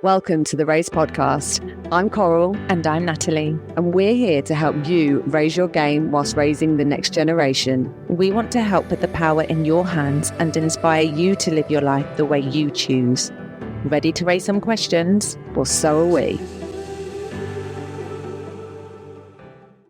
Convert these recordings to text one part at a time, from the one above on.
Welcome to the Reins podcast. I'm Coral. And I'm Natalie. And we're here to help you raise your game whilst raising the next generation. We want to help put the power in your hands and inspire you to live your life the way you choose. Ready to raise some questions? Well, so are we.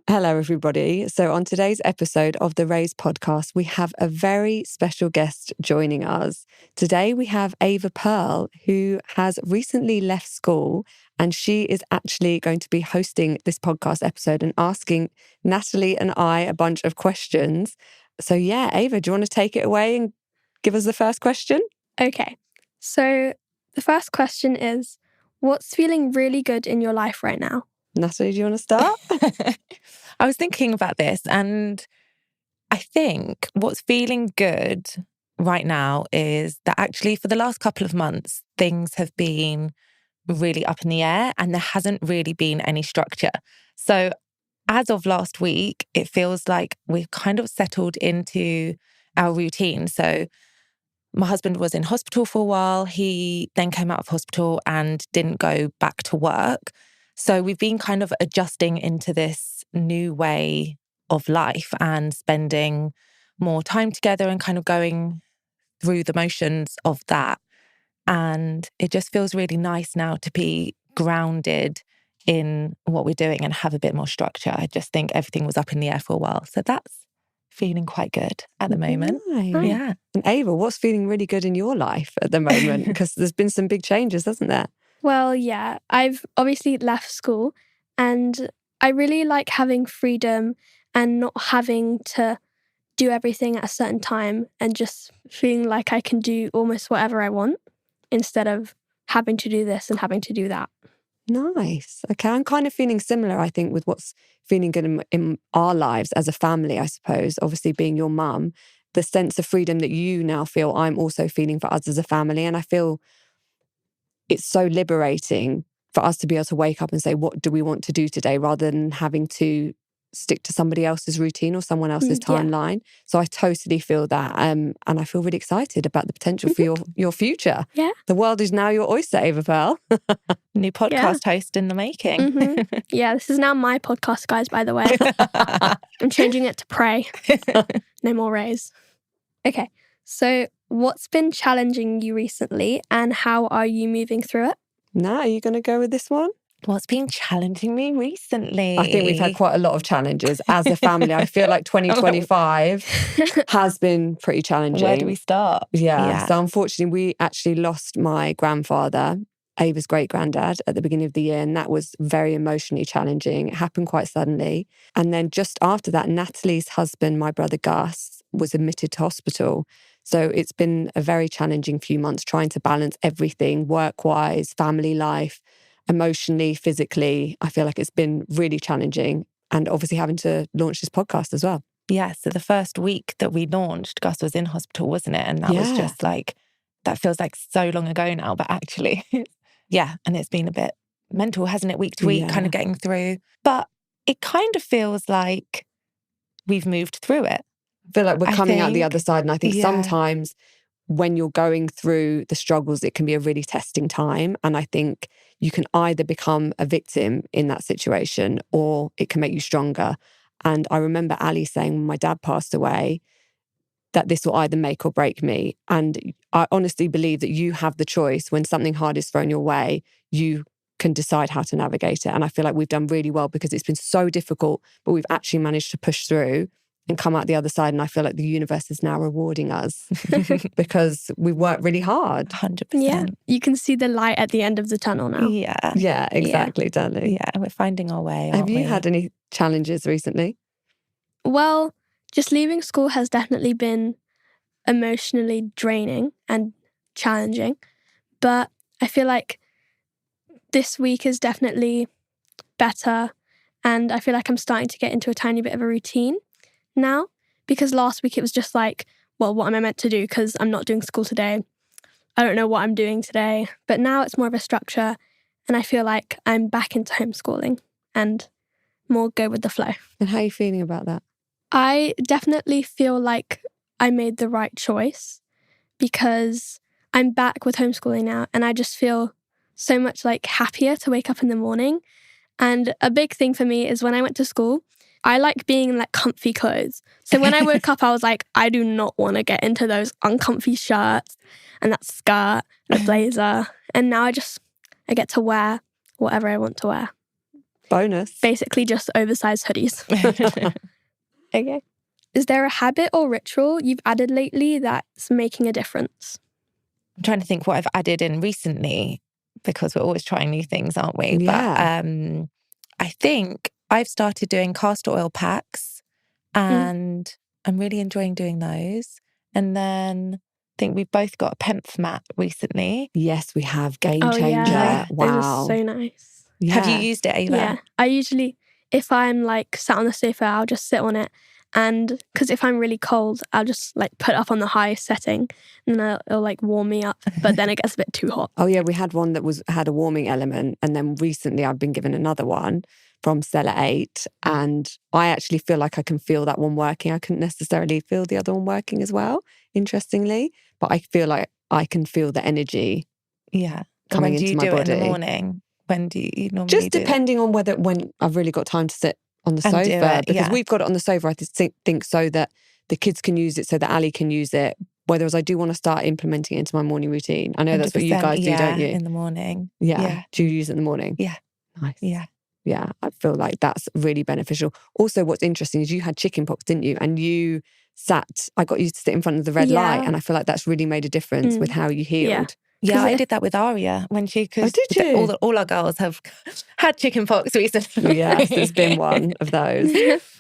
Hello, everybody. So on today's episode of the Reins podcast, we have a very special guest joining us. Today, we have Ava Pearl, who has recently left school, and she is actually going to be hosting this podcast episode and asking Natalie and I a bunch of questions. So yeah, Ava, do you want to take it away and give us the first question? Okay. So the first question is, what's feeling really good in your life right now? Natalie, do you want to start? I was thinking about this, and I think what's feeling good right now is that actually for the last couple of months, things have been really up in the air and there hasn't really been any structure. So as of last week, it feels like we've kind of settled into our routine. So my husband was in hospital for a while. He then came out of hospital and didn't go back to work. So we've been kind of adjusting into this new way of life and spending more time together and kind of going through the motions of that. And it just feels really nice now to be grounded in what we're doing and have a bit more structure. I just think everything was up in the air for a while. So that's feeling quite good at the moment. Nice. Yeah. And Ava, what's feeling really good in your life at the moment? Because there's been some big changes, hasn't there? Well, yeah, I've obviously left school and I really like having freedom and not having to do everything at a certain time and just feeling like I can do almost whatever I want instead of having to do this and having to do that. Nice. Okay, I'm kind of feeling similar, I think, with what's feeling good in our lives as a family, I suppose. Obviously, being your mum, the sense of freedom that you now feel, I'm also feeling for us as a family. And I feel it's so liberating for us to be able to wake up and say, what do we want to do today, rather than having to stick to somebody else's routine or someone else's timeline. So I totally feel that. And I feel really excited about the potential for your future. Yeah. The world is now your oyster, Ava Pearl. New podcast host in the making. Mm-hmm. Yeah, this is now my podcast, guys, by the way. I'm changing it to Pray. No more Rays. Okay, so what's been challenging you recently and how are you moving through it? Now, are you going to go with this one? What's been challenging me recently? I think we've had quite a lot of challenges as a family. I feel like 2025 has been pretty challenging. Where do we start? Yeah. So unfortunately, we actually lost my grandfather, Ava's great-granddad, at the beginning of the year. And that was very emotionally challenging. It happened quite suddenly. And then just after that, Natalie's husband, my brother Gus, was admitted to hospital. So it's been a very challenging few months trying to balance everything, work-wise, family life, emotionally, physically. I feel like it's been really challenging. And obviously having to launch this podcast as well. Yeah, so the first week that we launched, Gus was in hospital, wasn't it? And that was just like, that feels like so long ago now, but actually, yeah. And it's been a bit mental, hasn't it? Week to week, kind of getting through. But it kind of feels like we've moved through it. I feel like we're coming out the other side. And I think sometimes when you're going through the struggles, it can be a really testing time. And I think you can either become a victim in that situation or it can make you stronger. And I remember Ali saying when my dad passed away that this will either make or break me. And I honestly believe that you have the choice when something hard is thrown your way, you can decide how to navigate it. And I feel like we've done really well because it's been so difficult, but we've actually managed to push through and come out the other side. And I feel like the universe is now rewarding us because we worked really hard. 100%. Yeah, you can see the light at the end of the tunnel now. Yeah, exactly, darling. Yeah, we're finding our way, Have you had any challenges recently? Well, just leaving school has definitely been emotionally draining and challenging. But I feel like this week is definitely better. And I feel like I'm starting to get into a tiny bit of a routine now, because last week it was just like, well, what am I meant to do? Because I'm not doing school today. I don't know what I'm doing today. But now it's more of a structure and I feel like I'm back into homeschooling and more go with the flow. And how are you feeling about that? I definitely feel like I made the right choice because I'm back with homeschooling now and I just feel so much like happier to wake up in the morning. And a big thing for me is when I went to school, I like being in like comfy clothes. So when I woke up, I was like, I do not want to get into those uncomfy shirts and that skirt and a blazer. And now I get to wear whatever I want to wear. Bonus. Basically just oversized hoodies. Okay. Is there a habit or ritual you've added lately that's making a difference? I'm trying to think what I've added in recently, because we're always trying new things, aren't we? Yeah. But I think I've started doing castor oil packs, and I'm really enjoying doing those. And then I think we've both got a pemph mat recently. Yes, we have. Game changer. Yeah. Wow. Those are so nice. Yeah. Have you used it, Ava? Yeah. I usually, if I'm like sat on the sofa, I'll just sit on it. And because if I'm really cold, I'll just like put it up on the highest setting and then it'll like warm me up. But then it gets a bit too hot. Oh yeah, we had one that had a warming element. And then recently I've been given another one from Stella 8. And I actually feel like I can feel that one working. I couldn't necessarily feel the other one working as well, interestingly. But I feel like I can feel the energy coming into my body. When do you do it in the morning? When do you normally Just depending on when I've really got time to sit on the sofa, because we've got it on the sofa, I think so that the kids can use it, so that Ali can use it. Whereas I do want to start implementing it into my morning routine. I know that's what you guys do, don't you? In the morning. Yeah. Do you use it in the morning? Yeah. Nice. Yeah. Yeah, I feel like that's really beneficial. Also, what's interesting is you had chicken pox, didn't you? And I got you to sit in front of the red light, and I feel like that's really made a difference with how you healed. Yeah, I did that with Aria when she could. Oh, did you? All our girls have had chicken pox recently. Yes, there's been one of those.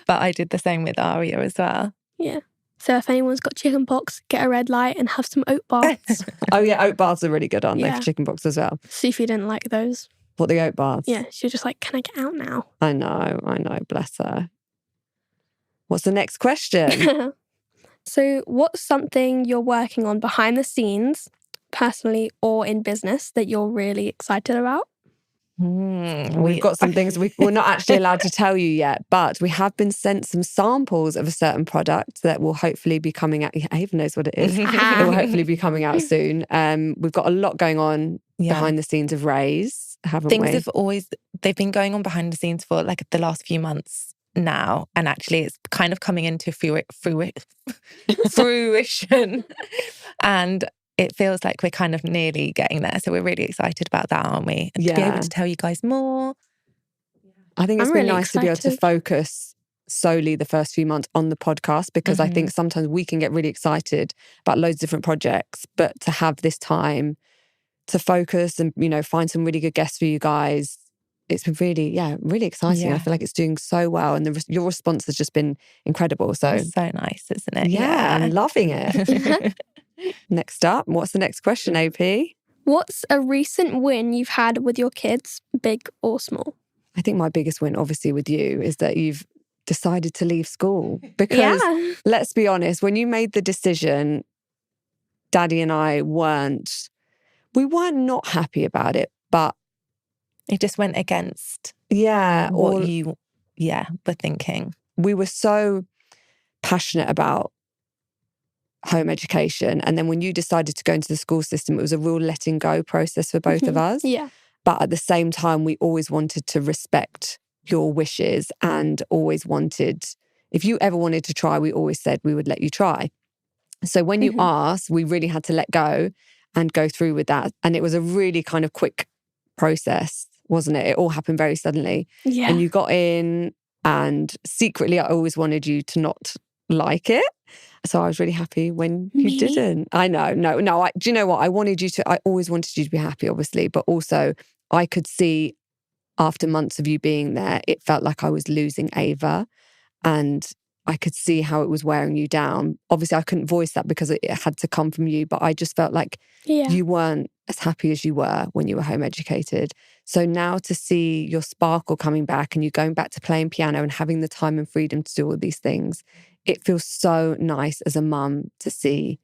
But I did the same with Aria as well. Yeah. So if anyone's got chicken pox, get a red light and have some oat baths. Oh yeah, oat baths are really good, aren't they, for chicken pox as well? Sophie didn't like those. What, the oat baths? Yeah, she was just like, can I get out now? I know, bless her. What's the next question? So what's something you're working on behind the scenes, personally or in business, that you're really excited about? We've got some things we're not actually allowed to tell you yet, but we have been sent some samples of a certain product that will hopefully be coming out. Ava knows what it is. It will hopefully be coming out soon. We've got a lot going on behind the scenes of Reins, haven't we? Things they've been going on behind the scenes for like the last few months now, and actually it's kind of coming into fruition. And it feels like we're kind of nearly getting there. So we're really excited about that, aren't we? And to be able to tell you guys more. I think it's been nice to be able to focus solely the first few months on the podcast, because I think sometimes we can get really excited about loads of different projects, but to have this time to focus and, find some really good guests for you guys, it's been really exciting. I feel like it's doing so well, and your response has just been incredible. So it's so nice, isn't it? Yeah, I'm loving it. Next up, what's the next question, AP? What's a recent win you've had with your kids, big or small? I think my biggest win, obviously, with you is that you've decided to leave school. Because let's be honest, when you made the decision, Daddy and I weren't not happy about it, but it just went against what you were thinking. We were so passionate about home education, and then when you decided to go into the school system, it was a real letting go process for both of us. Yeah. But at the same time, we always wanted to respect your wishes, and always wanted, if you ever wanted to try, we always said we would let you try. So when you asked, we really had to let go and go through with that. And it was a really kind of quick process, wasn't it? It all happened very suddenly. Yeah. And you got in, and secretly I always wanted you to not like it. So I was really happy when you didn't. I know. No. Do you know what? I always wanted you to be happy, obviously. But also I could see after months of you being there, it felt like I was losing Ava. And I could see how it was wearing you down. Obviously, I couldn't voice that because it had to come from you. But I just felt like you weren't as happy as you were when you were home educated. So now to see your sparkle coming back and you going back to playing piano and having the time and freedom to do all these things, it feels so nice as a mum to see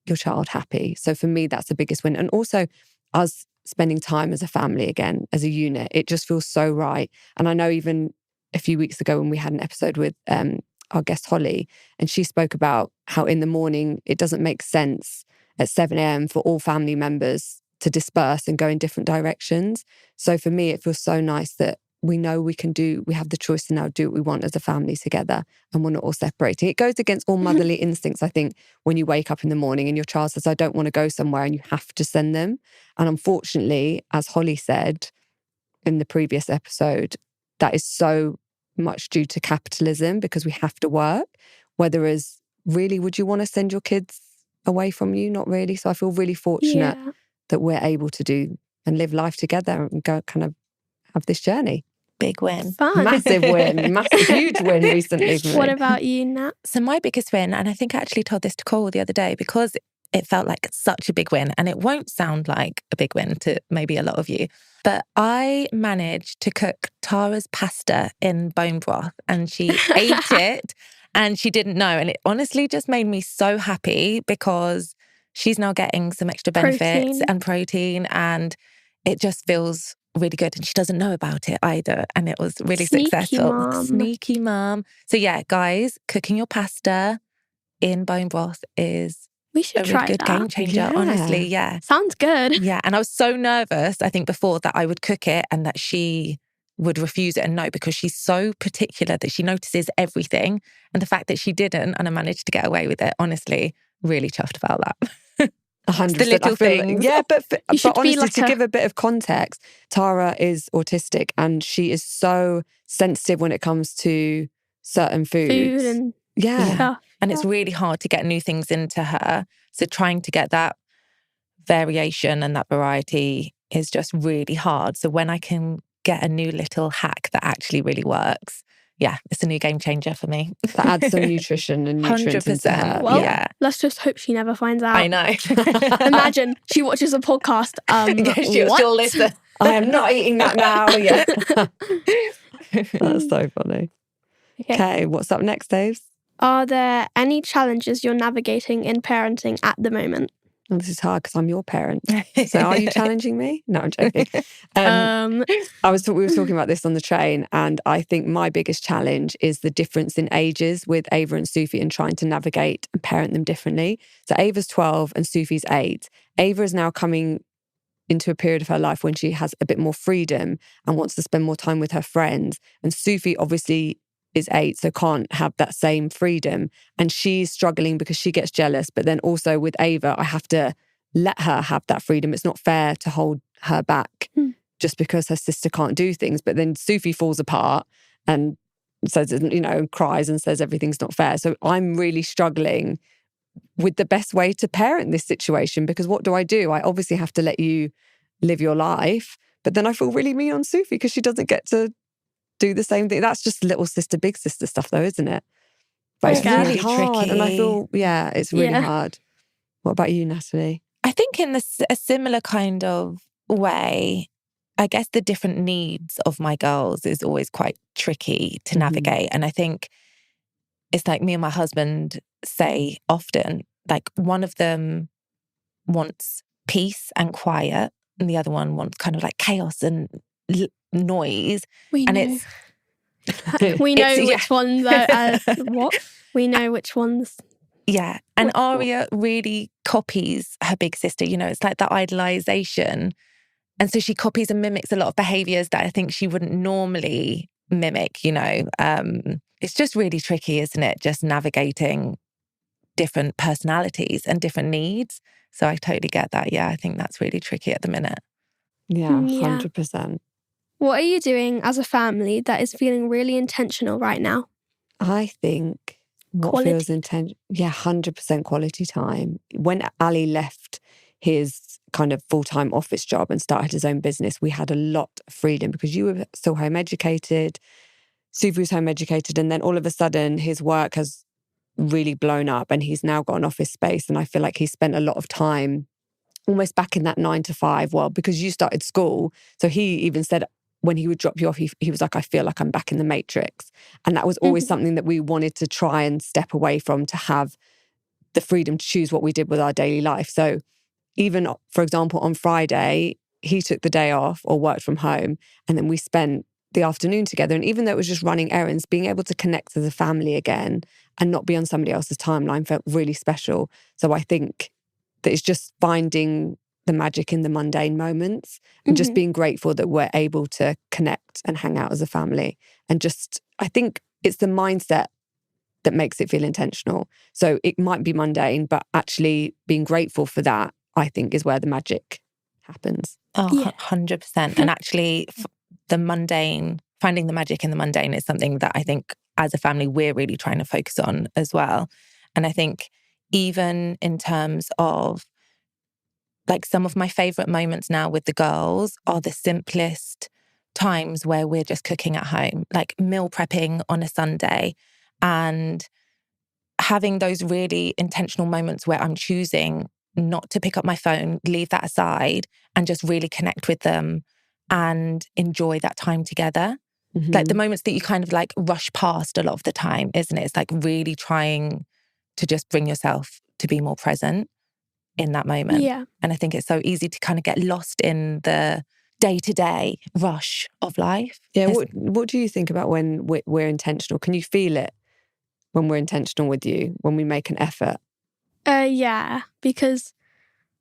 your child happy. So for me, that's the biggest win. And also us spending time as a family again, as a unit, it just feels so right. And I know even a few weeks ago when we had an episode with our guest Holly, and she spoke about how in the morning it doesn't make sense at 7 a.m. for all family members to disperse and go in different directions. So for me, it feels so nice that we know we have the choice to now do what we want as a family together, and we're not all separating. It goes against all motherly instincts, I think, when you wake up in the morning and your child says, I don't want to go somewhere, and you have to send them. And unfortunately, as Holly said in the previous episode, that is so much due to capitalism because we have to work. Whereas really, would you want to send your kids away from you? Not really. So I feel really fortunate that we're able to do and live life together and go kind of have this journey. Big win. Fun. Massive win. Huge win recently for me. What about you, Nat? So my biggest win, and I think I actually told this to Coral the other day because it felt like such a big win, and it won't sound like a big win to maybe a lot of you, but I managed to cook Tara's pasta in bone broth, and she ate it and she didn't know. And it honestly just made me so happy because she's now getting some extra benefits and protein, and it just feels really good. And she doesn't know about it either. And it was really successful. Mom. Sneaky mom. So yeah, guys, cooking your pasta in bone broth is we should a really try good that. game changer, honestly. Yeah. Sounds good. Yeah. And I was so nervous, I think, before that I would cook it and that she would refuse it and no, because she's so particular that she notices everything. And the fact that she didn't and I managed to get away with it, honestly, really chuffed about that. 100%. The little things. Yeah, but honestly, like to give a bit of context, Tara is autistic and she is so sensitive when it comes to certain foods. Food and stuff. And it's really hard to get new things into her. So trying to get that variation and that variety is just really hard. So when I can get a new little hack that actually really works, yeah, it's a new game changer for me. That adds some nutrition and nutrients into her. Well, yeah. Let's just hope she never finds out. I know. Imagine she watches a podcast. She'll listen. I am not eating that now. Yeah. That's so funny. Okay, what's up next, Dave? Are there any challenges you're navigating in parenting at the moment? Well, this is hard because I'm your parent. So are you challenging me? No, I'm joking. We were talking about this on the train, and I think my biggest challenge is the difference in ages with Ava and Sufi and trying to navigate and parent them differently. So Ava's 12 and Sufi's 8. Ava is now coming into a period of her life when she has a bit more freedom and wants to spend more time with her friends. And Sufi obviously is 8, so can't have that same freedom. And she's struggling because she gets jealous. But then also with Ava, I have to let her have that freedom. It's not fair to hold her back just because her sister can't do things. But then Sufi falls apart and says, cries and says everything's not fair. So I'm really struggling with the best way to parent this situation, because what do? I obviously have to let you live your life. But then I feel really mean on Sufi because she doesn't get to do the same thing. That's just little sister, big sister stuff though, isn't it? But it's really hard. Tricky. And I feel, it's really hard. What about you, Natalie? I think in a similar kind of way, I guess the different needs of my girls is always quite tricky to navigate. And I think it's like me and my husband say often, like one of them wants peace and quiet and the other one wants kind of like chaos and noise. We know which ones are what? We know which ones. Yeah. And Aria really copies her big sister. It's like that idolization. And so she copies and mimics a lot of behaviors that I think she wouldn't normally mimic, It's just really tricky, isn't it? Just navigating different personalities and different needs. So I totally get that. Yeah, I think that's really tricky at the minute. Yeah, 100%. What are you doing as a family that is feeling really intentional right now? I think what feels intentional, 100% quality time. When Ali left his kind of full-time office job and started his own business, we had a lot of freedom because you were still home educated, Sufi was home educated, and then all of a sudden his work has really blown up and he's now got an office space. And I feel like he spent a lot of time almost back in that 9 to 5 world because you started school. So he even said, when he would drop you off, he was like, I feel like I'm back in the Matrix. And that was always something that we wanted to try and step away from, to have the freedom to choose what we did with our daily life. So even, for example, on Friday, he took the day off or worked from home, and then we spent the afternoon together. And even though it was just running errands, being able to connect as a family again and not be on somebody else's timeline felt really special. So I think that it's just finding the magic in the mundane moments and just being grateful that we're able to connect and hang out as a family. And just, I think it's the mindset that makes it feel intentional. So it might be mundane, but actually being grateful for that, I think, is where the magic happens. Oh, yeah. 100%. And actually the mundane, finding the magic in the mundane is something that I think as a family, we're really trying to focus on as well. And I think even in terms of like some of my favorite moments now with the girls are the simplest times where we're just cooking at home, like meal prepping on a Sunday and having those really intentional moments where I'm choosing not to pick up my phone, leave that aside and just really connect with them and enjoy that time together. Like the moments that you kind of like rush past a lot of the time, isn't it? It's like really trying to just bring yourself to be more present in that moment. Yeah. And I think it's so easy to kind of get lost in the day-to-day rush of life. Yeah. What do you think about when we're intentional? Can you feel it when we're intentional with you, when we make an effort? Yeah, because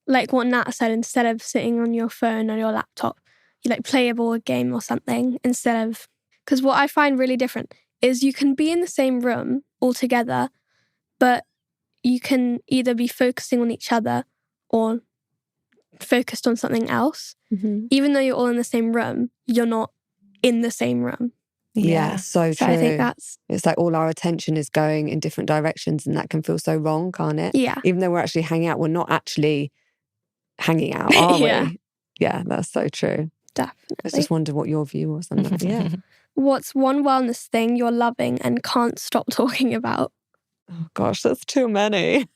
like what Nat said, instead of sitting on your phone or your laptop, you like play a board game or something instead of... Because what I find really different is you can be in the same room all together, but you can either be focusing on each other or focused on something else. Even though you're all in the same room, you're not in the same room. Yeah, so true. I think it's like all our attention is going in different directions and that can feel so wrong, can't it? Yeah. Even though we're actually hanging out, we're not actually hanging out, are we? Yeah, that's so true. Definitely. I just wondered what your view was on that. Yeah. What's one wellness thing you're loving and can't stop talking about? Oh gosh, that's too many.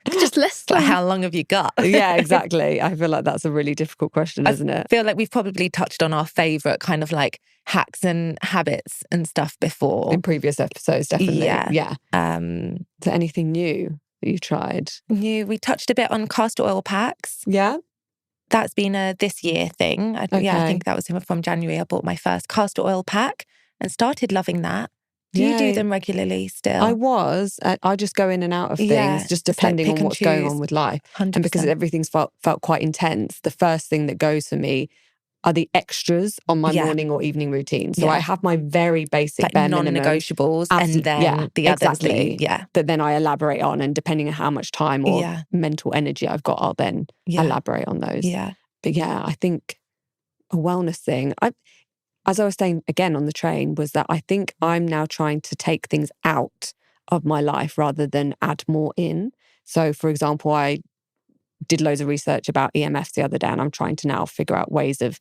Just list them. But how long have you got? Yeah, exactly. I feel like that's a really difficult question, isn't it? I feel like we've probably touched on our favourite kind of like hacks and habits and stuff before. In previous episodes, definitely. Yeah. Is there anything new that you tried? We touched a bit on castor oil packs. Yeah. That's been a this year thing. I think that was from January. I bought my first castor oil pack and started loving that. Do you do them regularly still? I just go in and out of things, just depending on what's going on with life. 100%. And because everything's felt quite intense, the first thing that goes for me are the extras on my morning or evening routine. So I have my very basic like bare minimum. Non-negotiables and then the others. Exactly. That then I elaborate on, and depending on how much time or mental energy I've got, I'll then elaborate on those. Yeah. But yeah, I think a wellness thing, as I was saying again on the train, was that I think I'm now trying to take things out of my life rather than add more in. So for example, I did loads of research about EMFs the other day, and I'm trying to now figure out ways of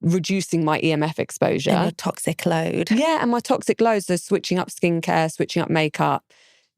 reducing my EMF exposure. And your toxic load. Yeah, and my toxic load. So switching up skincare, switching up makeup,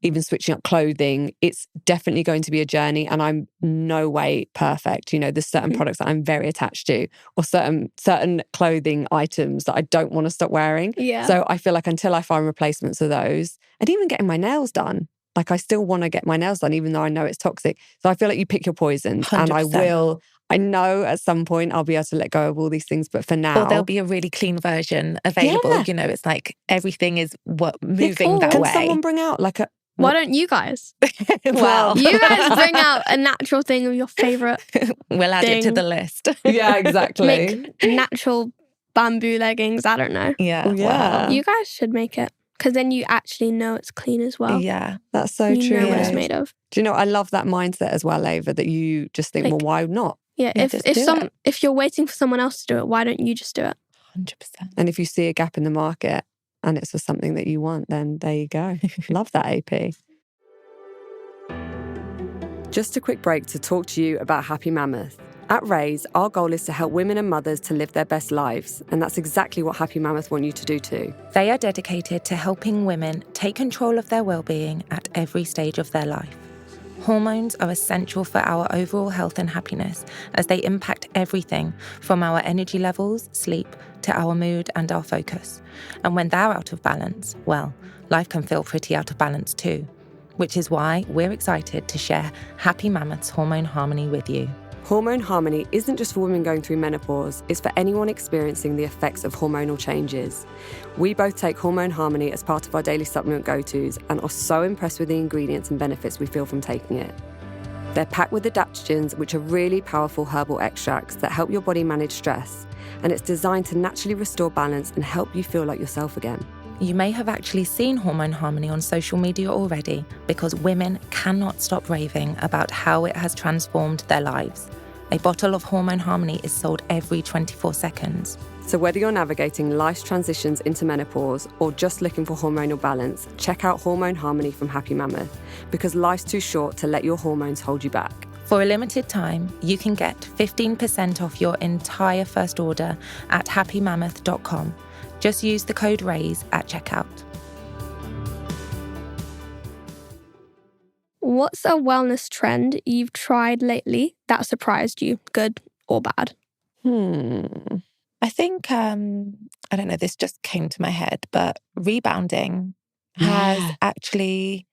even switching up clothing. It's definitely going to be a journey, and I'm no way perfect. You know, there's certain products that I'm very attached to, or certain clothing items that I don't want to stop wearing. Yeah. So I feel like until I find replacements of those, and even getting my nails done, like I still want to get my nails done, even though I know it's toxic. So I feel like you pick your poisons, 100%. and I know at some point I'll be able to let go of all these things, but for now... Or there'll be a really clean version available. Yeah. You know, it's like everything is moving that way. Can someone bring out like a... Why don't you guys? Well, you guys bring out a natural thing of your favourite We'll add it to the list. Yeah, exactly. Make natural bamboo leggings. I don't know. Yeah. Oh, yeah. You guys should make it, because then you actually know it's clean as well. Yeah. That's so true. You know what it's made of. Do you know, I love that mindset as well, Ava, that you just think, well, why not? Yeah, if you're waiting for someone else to do it, why don't you just do it? 100%. And if you see a gap in the market and it's for something that you want, then there you go. Love that, AP. Just a quick break to talk to you about Happy Mammoth. At Reins, our goal is to help women and mothers to live their best lives, and that's exactly what Happy Mammoth want you to do too. They are dedicated to helping women take control of their well-being at every stage of their life. Hormones are essential for our overall health and happiness, as they impact everything from our energy levels, sleep, to our mood and our focus. And when they're out of balance, well, life can feel pretty out of balance too. Which is why we're excited to share Happy Mammoth's Hormone Harmony with you. Hormone Harmony isn't just for women going through menopause, it's for anyone experiencing the effects of hormonal changes. We both take Hormone Harmony as part of our daily supplement go-tos and are so impressed with the ingredients and benefits we feel from taking it. They're packed with adaptogens, which are really powerful herbal extracts that help your body manage stress, and it's designed to naturally restore balance and help you feel like yourself again. You may have actually seen Hormone Harmony on social media already, because women cannot stop raving about how it has transformed their lives. A bottle of Hormone Harmony is sold every 24 seconds. So whether you're navigating life's transitions into menopause or just looking for hormonal balance, check out Hormone Harmony from Happy Mammoth, because life's too short to let your hormones hold you back. For a limited time, you can get 15% off your entire first order at happymammoth.com. Just use the code RAISE at checkout. What's a wellness trend you've tried lately that surprised you, good or bad? I think, I don't know, this just came to my head, but rebounding has actually,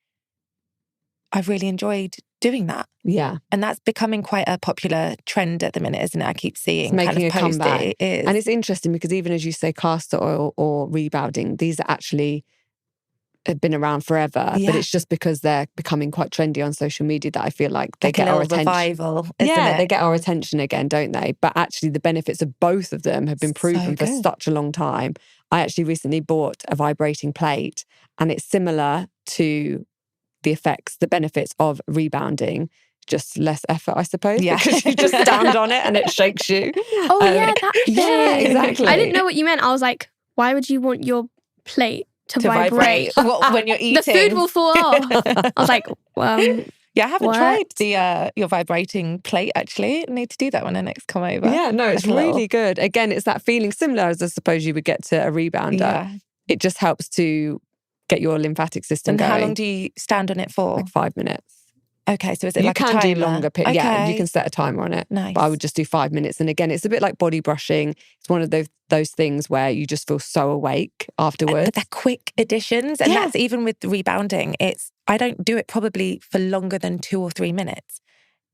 I've really enjoyed doing that. Yeah. And that's becoming quite a popular trend at the minute, isn't it? I keep seeing It's making a comeback. It is. And it's interesting because even as you say castor oil or rebounding, these are actually have been around forever, but it's just because they're becoming quite trendy on social media that I feel like they get our attention. Revival, isn't it? They get our attention again, don't they? But actually the benefits of both of them have been proven for such a long time. I actually recently bought a vibrating plate, and it's similar to the effects, the benefits of rebounding, just less effort, I suppose, because you just stand on it and it shakes you. Oh, yeah, that thing. Yeah, exactly. I didn't know what you meant. I was like, why would you want your plate to vibrate? When you're eating. The food will fall off. I was like, yeah, I haven't tried your vibrating plate, actually. I need to do that when I next come over. Yeah, no, it's really good. Again, it's that feeling similar as I suppose you would get to a rebounder. Yeah. It just helps to get your lymphatic system going. And how long do you stand on it for? Like 5 minutes. Okay, so is it like a timer? You can do longer. Yeah, you can set a timer on it. Nice. But I would just do 5 minutes. And again, it's a bit like body brushing. It's one of those things where you just feel so awake afterwards. But they're quick additions. And that's even with the rebounding. I don't do it probably for longer than 2 or 3 minutes.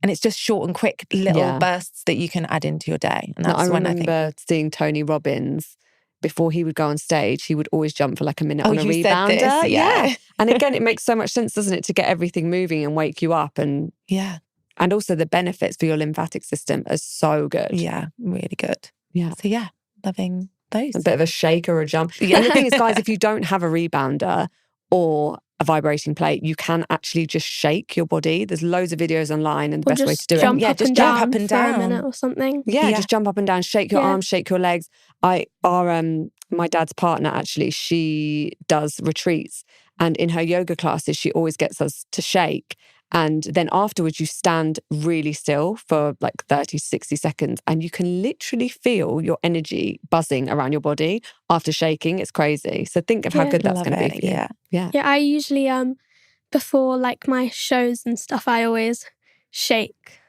And it's just short and quick little bursts that you can add into your day. And that's when I remember seeing Tony Robbins. Before he would go on stage, he would always jump for like a minute on a rebounder. Said this, yeah. And again, it makes so much sense, doesn't it, to get everything moving and wake you up. And also the benefits for your lymphatic system are so good. Yeah, really good. Yeah. So loving those. A bit of a shake or a jump. Yeah. And the thing is, guys, if you don't have a rebounder or a vibrating plate, you can actually just shake your body. There's loads of videos online, and the best way to do it. Just jump up and down for a minute or something. Yeah, just jump up and down, shake your arms, shake your legs. My dad's partner, actually, she does retreats, and in her yoga classes, she always gets us to shake. And then afterwards, you stand really still for like 30, 60 seconds, and you can literally feel your energy buzzing around your body after shaking. It's crazy. So think of how good that's going to be for you. Yeah, I usually, before like my shows and stuff, I always shake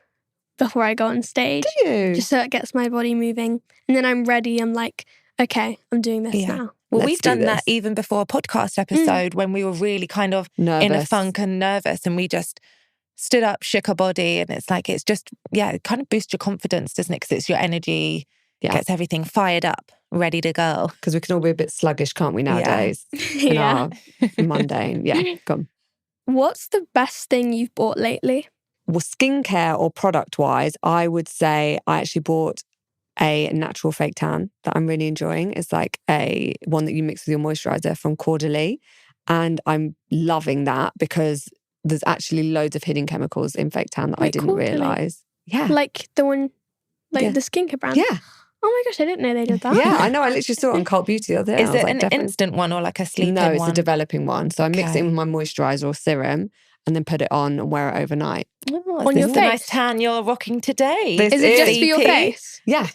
before I go on stage. Do you? Just so it gets my body moving. And then I'm ready. I'm like, okay, I'm doing this now. Well, we've done that even before a podcast episode when we were really kind of in a funk and nervous, and we just stood up, shook our body, and it's like, it's just, it kind of boosts your confidence, doesn't it? Because it's your energy, gets everything fired up, ready to go. Because we can all be a bit sluggish, can't we, nowadays? In our mundane. Yeah, come. What's the best thing you've bought lately? Well, skincare or product-wise, I would say I actually bought a natural fake tan that I'm really enjoying. It's like one that you mix with your moisturizer from Caudalie. And I'm loving that because there's actually loads of hidden chemicals in fake tan that I didn't realise. Yeah. Like the one, the skincare brand? Yeah. Oh my gosh, I didn't know they did that. Yeah, I know. I literally saw it on Cult Beauty the other day. Is it an instant one or like a sleep-in one? No, it's a developing one. So I mix it in with my moisturiser or serum and then put it on and wear it overnight. Oh, on your face? The nice tan you're rocking today. Is it just for your face? Yeah.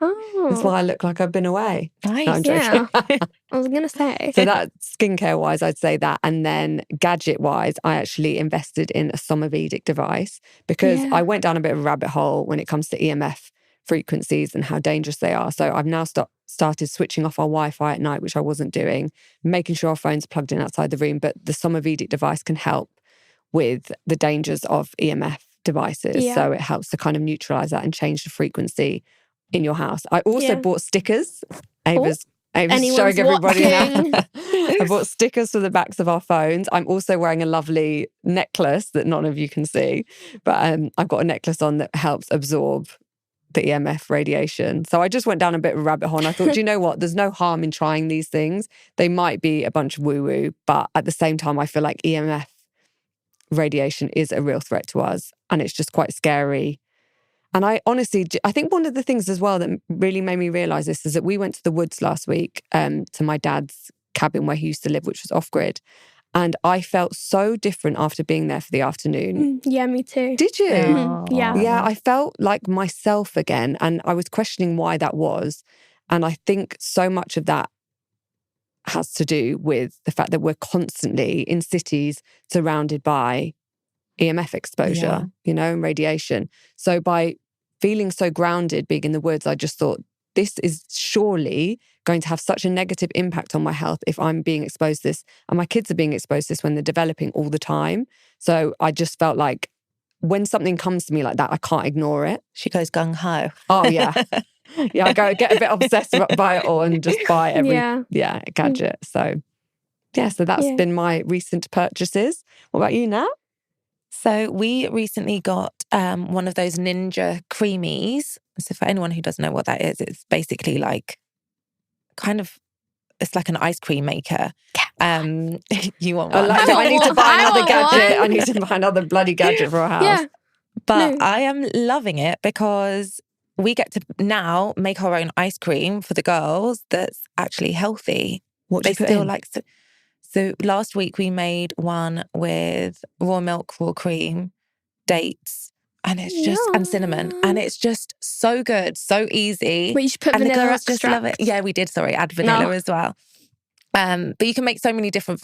Oh. That's why I look like I've been away. Nice. No, I'm joking. Yeah. I was going to say. So that skincare-wise, I'd say that. And then gadget-wise, I actually invested in a Somavedic device because I went down a bit of a rabbit hole when it comes to EMF frequencies and how dangerous they are. So I've now started switching off our Wi-Fi at night, which I wasn't doing, making sure our phones are plugged in outside the room. But the Somavedic device can help with the dangers of EMF devices. Yeah. So it helps to kind of neutralize that and change the frequency in your house. I also bought stickers. Ava's I'm anyone's showing everybody watching. now. I bought stickers for the backs of our phones. I'm also wearing a lovely necklace that none of you can see, but I've got a necklace on that helps absorb the EMF radiation. So I just went down a bit of a rabbit hole and I thought, do you know what? There's no harm in trying these things. They might be a bunch of woo-woo, but at the same time, I feel like EMF radiation is a real threat to us and it's just quite scary. And I think one of the things as well that really made me realise this is that we went to the woods last week to my dad's cabin where he used to live, which was off-grid. And I felt so different after being there for the afternoon. Yeah, me too. Did you? Yeah. Yeah, I felt like myself again. And I was questioning why that was. And I think so much of that has to do with the fact that we're constantly in cities surrounded by EMF exposure, and radiation. So by feeling so grounded, being in the woods, I just thought, this is surely going to have such a negative impact on my health if I'm being exposed to this. And my kids are being exposed to this when they're developing all the time. So I just felt like when something comes to me like that, I can't ignore it. She goes gung-ho. Oh, yeah. Yeah, I get a bit obsessed by it all and just buy every gadget. So that's been my recent purchases. What about you, Nat? So we recently got one of those Ninja Creamies. So for anyone who doesn't know what that is, it's basically like it's like an ice cream maker. You want one? I need to buy another gadget. I need to buy another bloody gadget for our house. Yeah. But I am loving it because we get to now make our own ice cream for the girls that's actually healthy. What do you put in? So last week we made one with raw milk, raw cream, dates, and it's just and cinnamon, and it's just so good, so easy. But you should put and vanilla the girls extract. just love it. Yeah, we did. Sorry, add vanilla as well. But you can make so many different,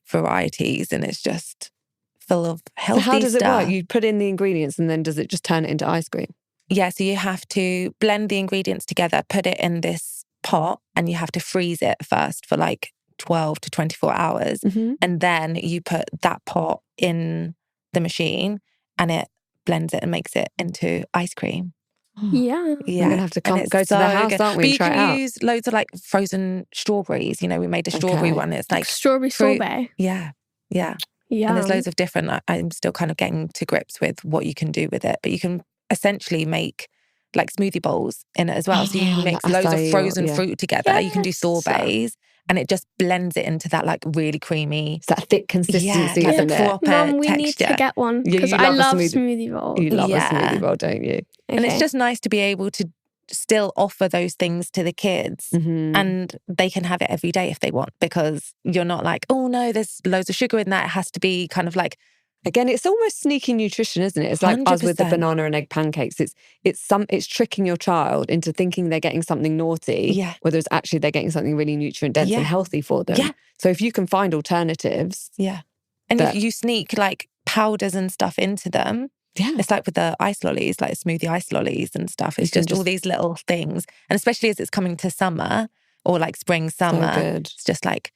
varieties, and it's just full of healthy stuff. So how does it work? You put in the ingredients, and then does it just turn it into ice cream? Yeah, so you have to blend the ingredients together, put it in this pot, and you have to freeze it first for like 12 to 24 hours. Mm-hmm. And then you put that pot in the machine and it blends it and makes it into ice cream. Yeah. We're going to have to go to the house, aren't we? But you try it can out. use loads of like frozen strawberries. We made a strawberry one. It's like strawberry sorbet. Yeah. Yeah. And there's loads of different, I'm still kind of getting to grips with what you can do with it. But you can essentially make like smoothie bowls in it as well. So you mix loads of frozen fruit together. Yes. You can do sorbets. And it just blends it into that like really creamy. It's that thick consistency, like isn't the it? proper Mum, we texture. need to get one because I love smoothie bowls. You love a smoothie bowl, don't you? Okay. And it's just nice to be able to still offer those things to the kids and they can have it every day if they want, because you're not like, oh no, there's loads of sugar in that. It has to be kind of like, again, it's almost sneaky nutrition, isn't it? It's like 100%. Us with the banana and egg pancakes. It's tricking your child into thinking they're getting something naughty, whether it's actually they're getting something really nutrient dense and healthy for them. Yeah. So if you can find alternatives, and if you sneak like powders and stuff into them, it's like with the ice lollies, like smoothie ice lollies and stuff. It's just all these little things, and especially as it's coming to summer or like spring, summer, it's just like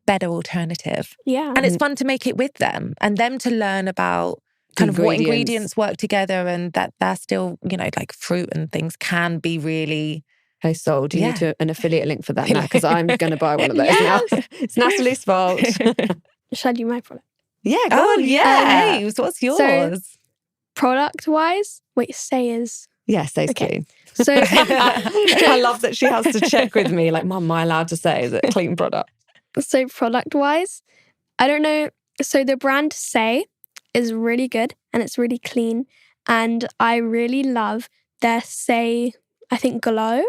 better alternative. Yeah. And it's fun to make it with them and them to learn about kind of what ingredients work together, and that they're still, like fruit and things can be really... Hey, Sol, do you need an affiliate link for that now? Because I'm going to buy one of those now. It's Natalie's fault. Shall I do my product? Yeah, go on. Yeah. Hey, what's yours? So, product-wise, say is... Yeah, say's clean. So I love that she has to check with me, like, Mum, am I allowed to say, is it a clean product? So product-wise, I don't know. So the brand Say is really good and it's really clean. And I really love their Say, I think, Glow.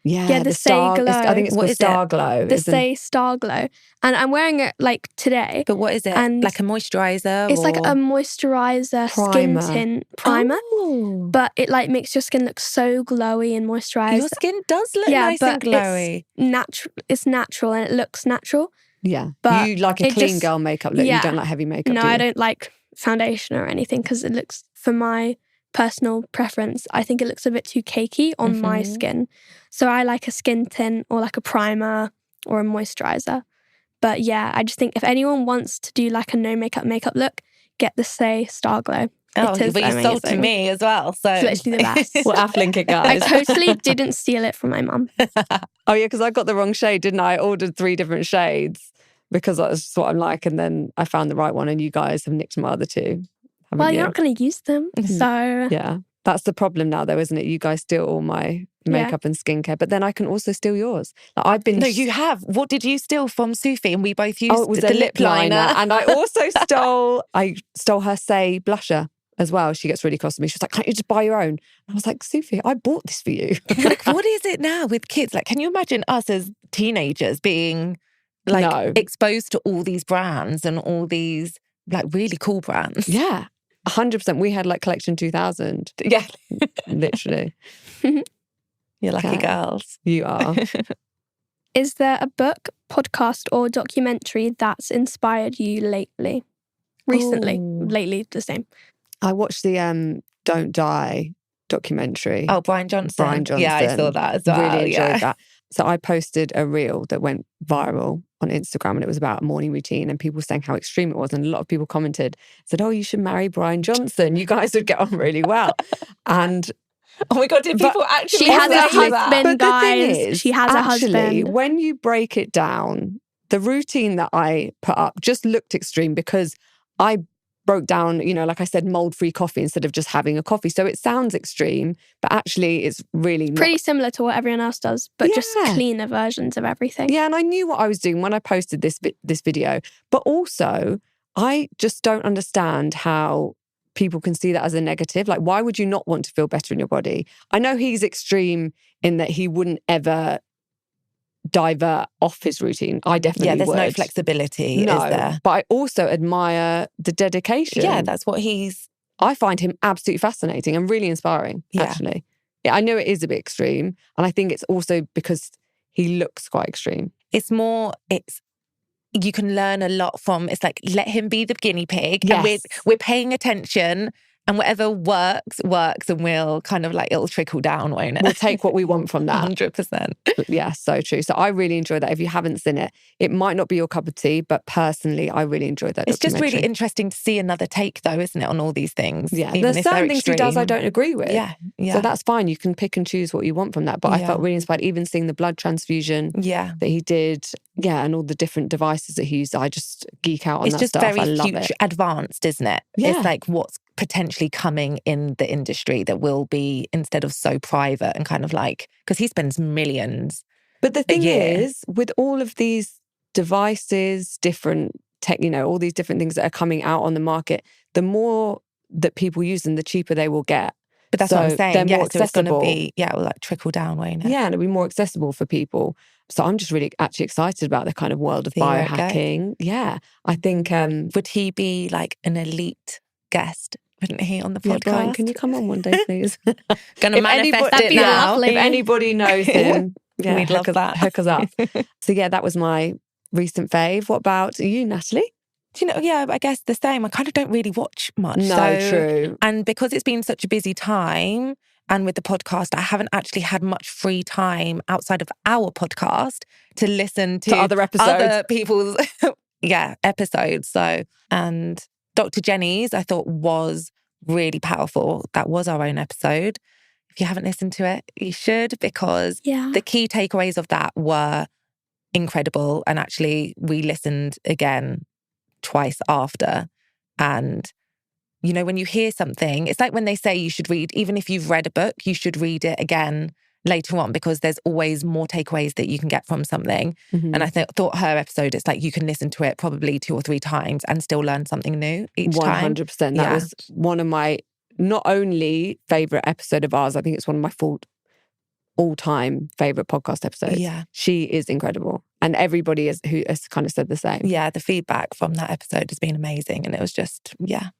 Yeah, the Say Glow. I think it's called Star Glow. The Say Star Glow. And I'm wearing it like today. But what is it? And like a moisturizer? It's like a moisturizer skin tint primer. Oh. But it like makes your skin look so glowy and moisturized. Your skin does look nice and glowy. It's natural and it looks natural. Yeah. But you like a clean girl makeup look. You don't like heavy makeup, No, do you? I don't like foundation or anything because it looks, for my personal preference, I think it looks a bit too cakey on my skin. So I like a skin tint or like a primer or a moisturizer. But yeah, I just think if anyone wants to do like a no makeup look, get the Say Star Glow. Oh, but you sold to me as well. So it's literally the best. We'll link it, guys. I totally didn't steal it from my mum. Oh yeah, because I got the wrong shade, didn't I? I ordered 3 different shades because that's just what I'm like. And then I found the right one and you guys have nicked my other 2. Well, you're not going to use them. So yeah, that's the problem now though, isn't it? You guys steal all my makeup and skincare, but then I can also steal yours. Like, I've been... No, you have. What did you steal from Sufi? And we both used it was the a lip liner. And I also stole her Say blusher as well. She gets really cross with me. She was like, can't you just buy your own? And I was like, Sufi, I bought this for you. Like, what is it now with kids? Like, can you imagine us as teenagers being like exposed to all these brands and all these like really cool brands? Yeah, 100%. We had like Collection 2000. Yeah. Literally. You're lucky girls. You are. Is there a book, podcast, or documentary that's inspired you lately? Recently. Lately, the same. I watched the Don't Die documentary. Oh, Brian Johnson. Yeah, I saw that as well. Really enjoyed that. So I posted a reel that went viral on Instagram and it was about a morning routine and people saying how extreme it was. And a lot of people commented, said, oh, you should marry Brian Johnson. You guys would get on really well. And oh my God, did people actually... She has a husband, guys. She has a husband. When you break it down, the routine that I put up just looked extreme because I broke down, like I said, mold-free coffee instead of just having a coffee. So it sounds extreme, but actually it's really pretty similar to what everyone else does, but just cleaner versions of everything. Yeah, and I knew what I was doing when I posted this video. But also, I just don't understand how people can see that as a negative. Like, why would you not want to feel better in your body? I know he's extreme in that he wouldn't ever divert off his routine. I definitely there's would. no flexibility, is there? But I also admire the dedication. Yeah, that's what I find him absolutely fascinating and really inspiring, actually. Yeah, I know it is a bit extreme. And I think it's also because he looks quite extreme. You can learn a lot from, it's like, let him be the guinea pig. Yes. And we're paying attention. And whatever works, and we'll kind of like, it'll trickle down, won't it? We'll take what we want from that. 100%. Yeah, so true. So I really enjoyed that. If you haven't seen it, it might not be your cup of tea, but personally, I really enjoyed that It's just documentary. really interesting to see another take though, isn't it, on all these things? Yeah, there's certain things he does I don't agree with. Yeah. So that's fine. You can pick and choose what you want from that. But I felt really inspired, even seeing the blood transfusion that he did. Yeah, and all the different devices that he used. I just geek out on that stuff. It's just I very love future it. advanced, isn't it? Yeah. It's like what's potentially coming in the industry that will be, instead of so private and kind of like, because he spends millions. But the thing is, with all of these devices, different tech, all these different things that are coming out on the market, the more that people use them, the cheaper they will get. But that's what I'm saying. They're more accessible. So it's going to be, it will like trickle down, won't it? Yeah, and it'll be more accessible for people. So I'm just really actually excited about the kind of world of biohacking. Yeah, I think... would he be like an elite guest? Wouldn't he, on the podcast? Yeah, Brian, can you come on one day, please? Going to manifest it now. Lovely. If anybody knows him, we'd love that. Hook us up. So yeah, that was my recent fave. What about you, Natalie? I guess the same. I kind of don't really watch much. True. And because it's been such a busy time, and with the podcast, I haven't actually had much free time outside of our podcast to listen to other episodes. Other people's episodes. So, and Dr. Jenny's, I thought, was really powerful. That was our own episode. If you haven't listened to it, you should, because the key takeaways of that were incredible. And actually, we listened again twice after. And, when you hear something, it's like when they say you should read, even if you've read a book, you should read it again later on, because there's always more takeaways that you can get from something. Mm-hmm. And I thought her episode, it's like you can listen to it probably 2 or 3 times and still learn something new each time. 100%. That was one of my not only favourite episode of ours, I think it's one of my all-time favourite podcast episodes. Yeah. She is incredible. And everybody who has kind of said the same. Yeah, the feedback from that episode has been amazing. And it was just, Yeah,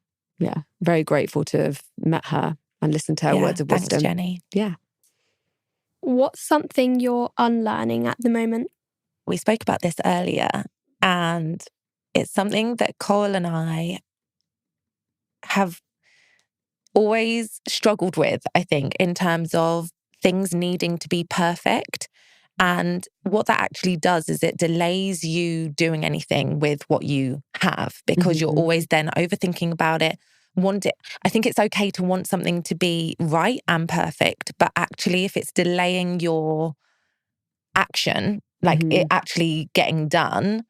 very grateful to have met her and listened to her words of wisdom. Thanks, Jenny. Yeah. What's something you're unlearning at the moment? We spoke about this earlier, and it's something that Coral and I have always struggled with, I think, in terms of things needing to be perfect. And what that actually does is it delays you doing anything with what you have, because you're always then overthinking about it. I think it's okay to want something to be right and perfect, but actually if it's delaying your action, like it actually getting done,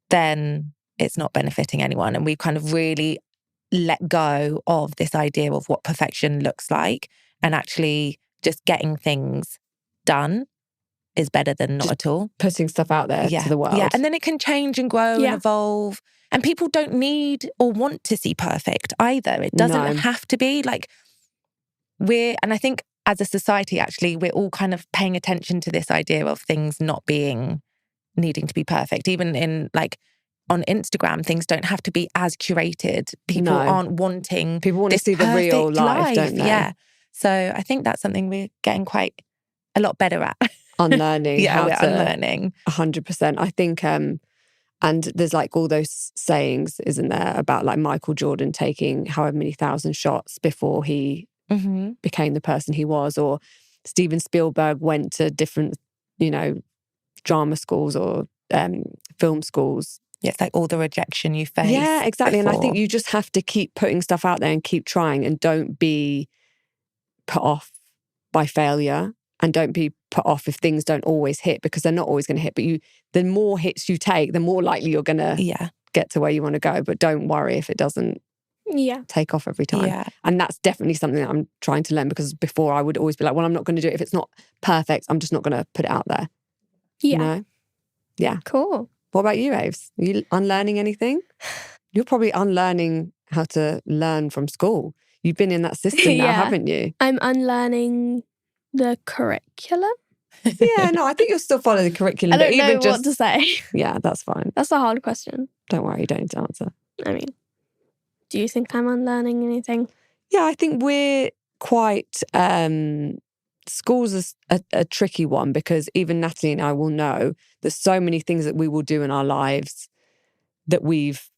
then it's not benefiting anyone. And we've kind of really let go of this idea of what perfection looks like, and actually just getting things done is better than not at all. Putting stuff out there to the world. Yeah, and then it can change and grow and evolve. And people don't need or want to see perfect either. It doesn't have to be like and I think as a society, actually, we're all kind of paying attention to this idea of things not needing to be perfect. Even in like on Instagram, things don't have to be as curated. People aren't wanting People want to see the real life, don't they? Yeah. So I think that's something we're getting quite a lot better at. Unlearning. We're unlearning. 100%. I think, and there's like all those sayings, isn't there, about like Michael Jordan taking however many thousand shots before he became the person he was, or Steven Spielberg went to different, drama schools or film schools. Yeah, it's like all the rejection you face. Yeah, exactly. Before. And I think you just have to keep putting stuff out there and keep trying, and don't be put off by failure, and don't be put off if things don't always hit, because they're not always going to hit. But the more hits you take, the more likely you're going to get to where you want to go. But don't worry if it doesn't take off every time. Yeah. And that's definitely something that I'm trying to learn, because before I would always be like, well, I'm not going to do it. If it's not perfect, I'm just not going to put it out there. Yeah. Yeah. Cool. What about you, Aves? Are you unlearning anything? You're probably unlearning how to learn from school. You've been in that system now, haven't you? I'm unlearning the curriculum. Yeah, no, I think you'll still follow the curriculum. I don't know what to say. Yeah, that's fine. That's a hard question. Don't worry, you don't need to answer. I mean, do you think I'm unlearning anything? Yeah, I think we're quite... School's is a tricky one, because even Natalie and I will know there's so many things that we will do in our lives that we've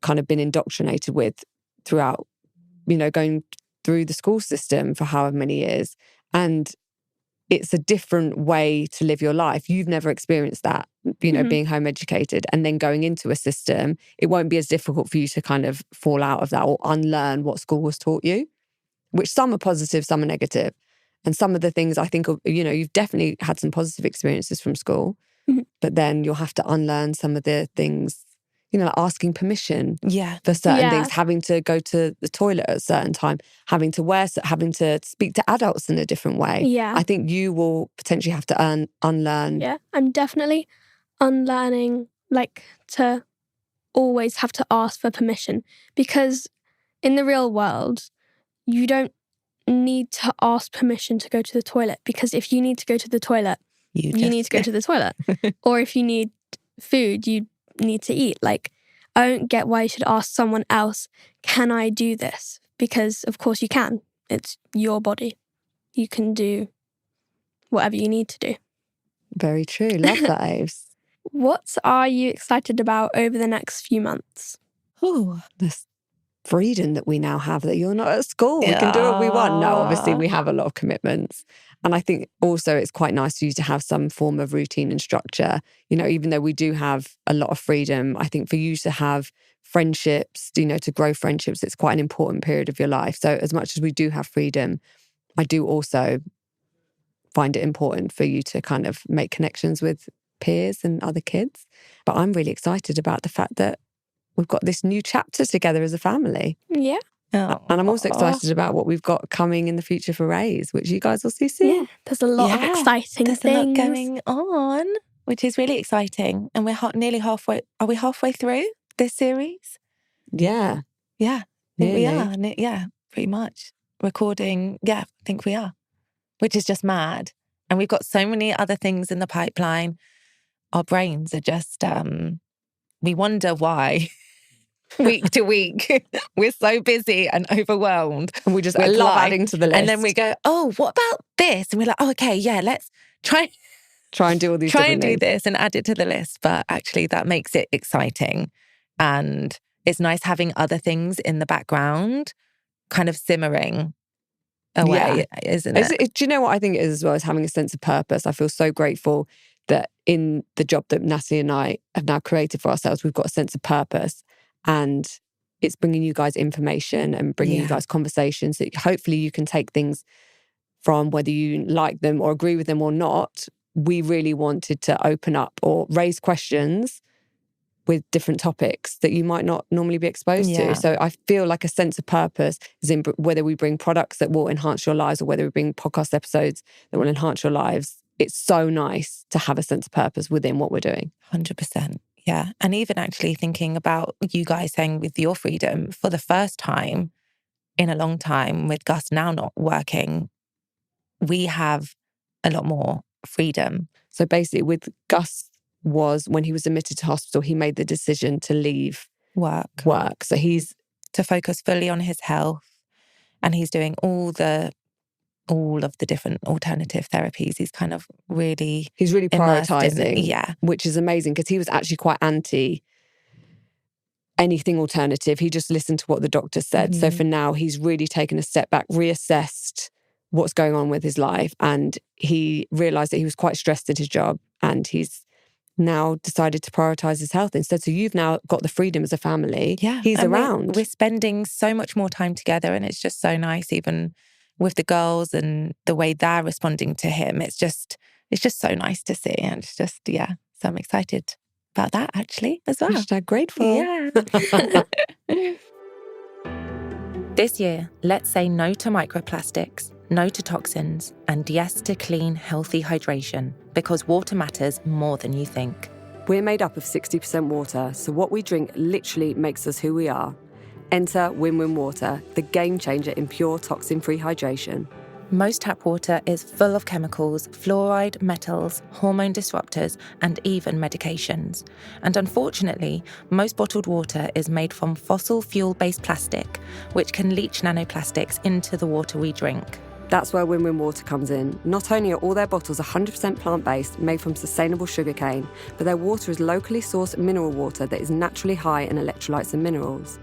kind of been indoctrinated with throughout, going through the school system for however many years. And it's a different way to live your life. You've never experienced that, being home educated and then going into a system. It won't be as difficult for you to kind of fall out of that or unlearn what school has taught you, which some are positive, some are negative. And some of the things I think, you've definitely had some positive experiences from school, but then you'll have to unlearn some of the things, like asking permission for certain things, having to go to the toilet at a certain time, having to speak to adults in a different way. Yeah. I think you will potentially have to unlearn. Yeah, I'm definitely unlearning, like, to always have to ask for permission, because in the real world, you don't need to ask permission to go to the toilet, because if you need to go to the toilet, you need to go to the toilet. Or if you need food, you need to eat. Like, I don't get why you should ask someone else, can I do this? Because of course you can. It's your body. You can do whatever you need to do. Very true. Love that, Aves. What are you excited about over the next few months? Oh, this freedom that we now have, that you're not at school. We can do what we want. No, obviously we have a lot of commitments. And I think also it's quite nice for you to have some form of routine and structure. Even though we do have a lot of freedom, I think for you to have friendships, to grow friendships, it's quite an important period of your life. So as much as we do have freedom, I do also find it important for you to kind of make connections with peers and other kids. But I'm really excited about the fact that we've got this new chapter together as a family. Yeah. And I'm also excited about what we've got coming in the future for Reins, which you guys will see soon. Yeah, there's a lot of exciting things. There's a lot going on, which is really exciting. And we're nearly halfway. Are we halfway through this series? Yeah. Yeah, I think we are. Yeah, pretty much. Recording, I think we are. Which is just mad. And we've got so many other things in the pipeline. Our brains are just, we wonder why. Week to week, we're so busy and overwhelmed. And we love adding to the list. And then we go, oh, what about this? And we're like, oh, okay, yeah, let's try and do all these try different and things. do this and add it to the list. But actually that makes it exciting. And it's nice having other things in the background kind of simmering away, isn't it? Do you know what I think it is as well, is having a sense of purpose. I feel so grateful that in the job that Natalie and I have now created for ourselves, we've got a sense of purpose. And it's bringing you guys information and bringing you guys conversations that hopefully you can take things from, whether you like them or agree with them or not. we really wanted to open up or raise questions with different topics that you might not normally be exposed to. So I feel like a sense of purpose is in whether we bring products that will enhance your lives or whether we bring podcast episodes that will enhance your lives. It's so nice to have a sense of purpose within what we're doing. 100%. Yeah. And even actually thinking about you guys saying with your freedom, for the first time in a long time, with Gus now not working, we have a lot more freedom. So basically with Gus, was when he was admitted to hospital, he made the decision to leave work. So he's to focus fully on his health, and he's doing all of the different alternative therapies. He's kind of really prioritizing, which is amazing because he was actually quite anti anything alternative. He just listened to what the doctor said. So for now, he's really taken a step back, reassessed what's going on with his life, and he realized that he was quite stressed at his job, and he's now decided to prioritize his health instead. So you've now got the freedom as a family. Yeah. He's around. We're spending so much more time together, and it's just so nice, even with the girls and the way they're responding to him. It's just so nice to see. And it's just, so I'm excited about that actually as well. Hashtag grateful. Yeah. This year, let's say no to microplastics, no to toxins, and yes to clean, healthy hydration, because water matters more than you think. We're made up of 60% water, so what we drink literally makes us who we are. Enter Win-Win Water, the game changer in pure toxin-free hydration. Most tap water is full of chemicals, fluoride, metals, hormone disruptors, and even medications. And unfortunately, most bottled water is made from fossil fuel-based plastic, which can leach nanoplastics into the water we drink. That's where Win-Win Water comes in. Not only are all their bottles 100% plant-based, made from sustainable sugarcane, but their water is locally sourced mineral water that is naturally high in electrolytes and minerals.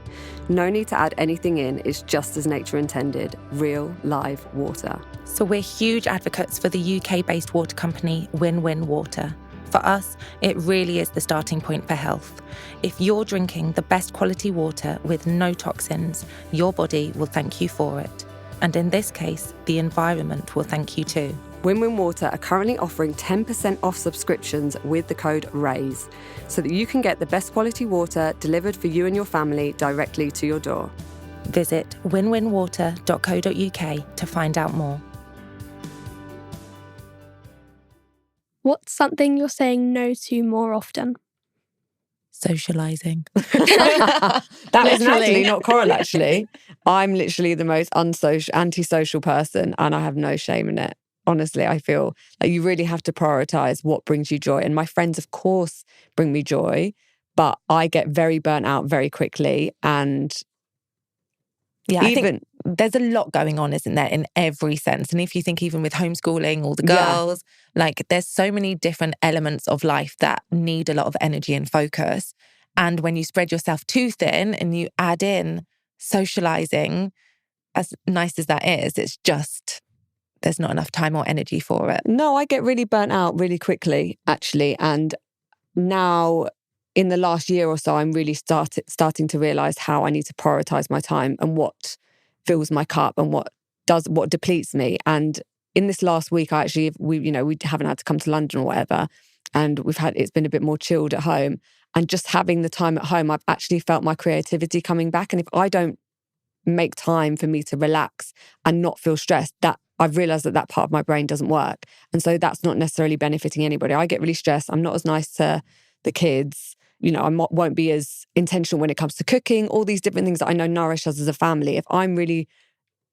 No need to add anything in, it's just as nature intended, real, live water. So we're huge advocates for the UK-based water company Win-Win Water. For us, it really is the starting point for health. If you're drinking the best quality water with no toxins, your body will thank you for it. And in this case, the environment will thank you too. Win-Win Water are currently offering 10% off subscriptions with the code REINS, so that you can get the best quality water delivered for you and your family directly to your door. Visit winwinwater.co.uk to find out more. What's something you're saying no to more often? Socialising. That was Natalie, not Coral, actually. I'm literally the most antisocial person, and I have no shame in it. Honestly, I feel like you really have to prioritise what brings you joy. And my friends, of course, bring me joy, but I get very burnt out very quickly. And I think there's a lot going on, isn't there, in every sense. And if you think even with homeschooling, all the girls, like there's so many different elements of life that need a lot of energy and focus. And when you spread yourself too thin and you add in socialising, as nice as that is, it's just, there's not enough time or energy for it. No, I get really burnt out really quickly, actually. And now in the last year or so, I'm really starting to realise how I need to prioritise my time and what fills my cup and what depletes me. And in this last week, we haven't had to come to London or whatever, and it's been a bit more chilled at home. And just having the time at home, I've actually felt my creativity coming back. And if I don't make time for me to relax and not feel stressed, that I've realised that part of my brain doesn't work. And so that's not necessarily benefiting anybody. I get really stressed. I'm not as nice to the kids. You know, I won't be as intentional when it comes to cooking, all these different things that I know nourish us as a family. If I'm really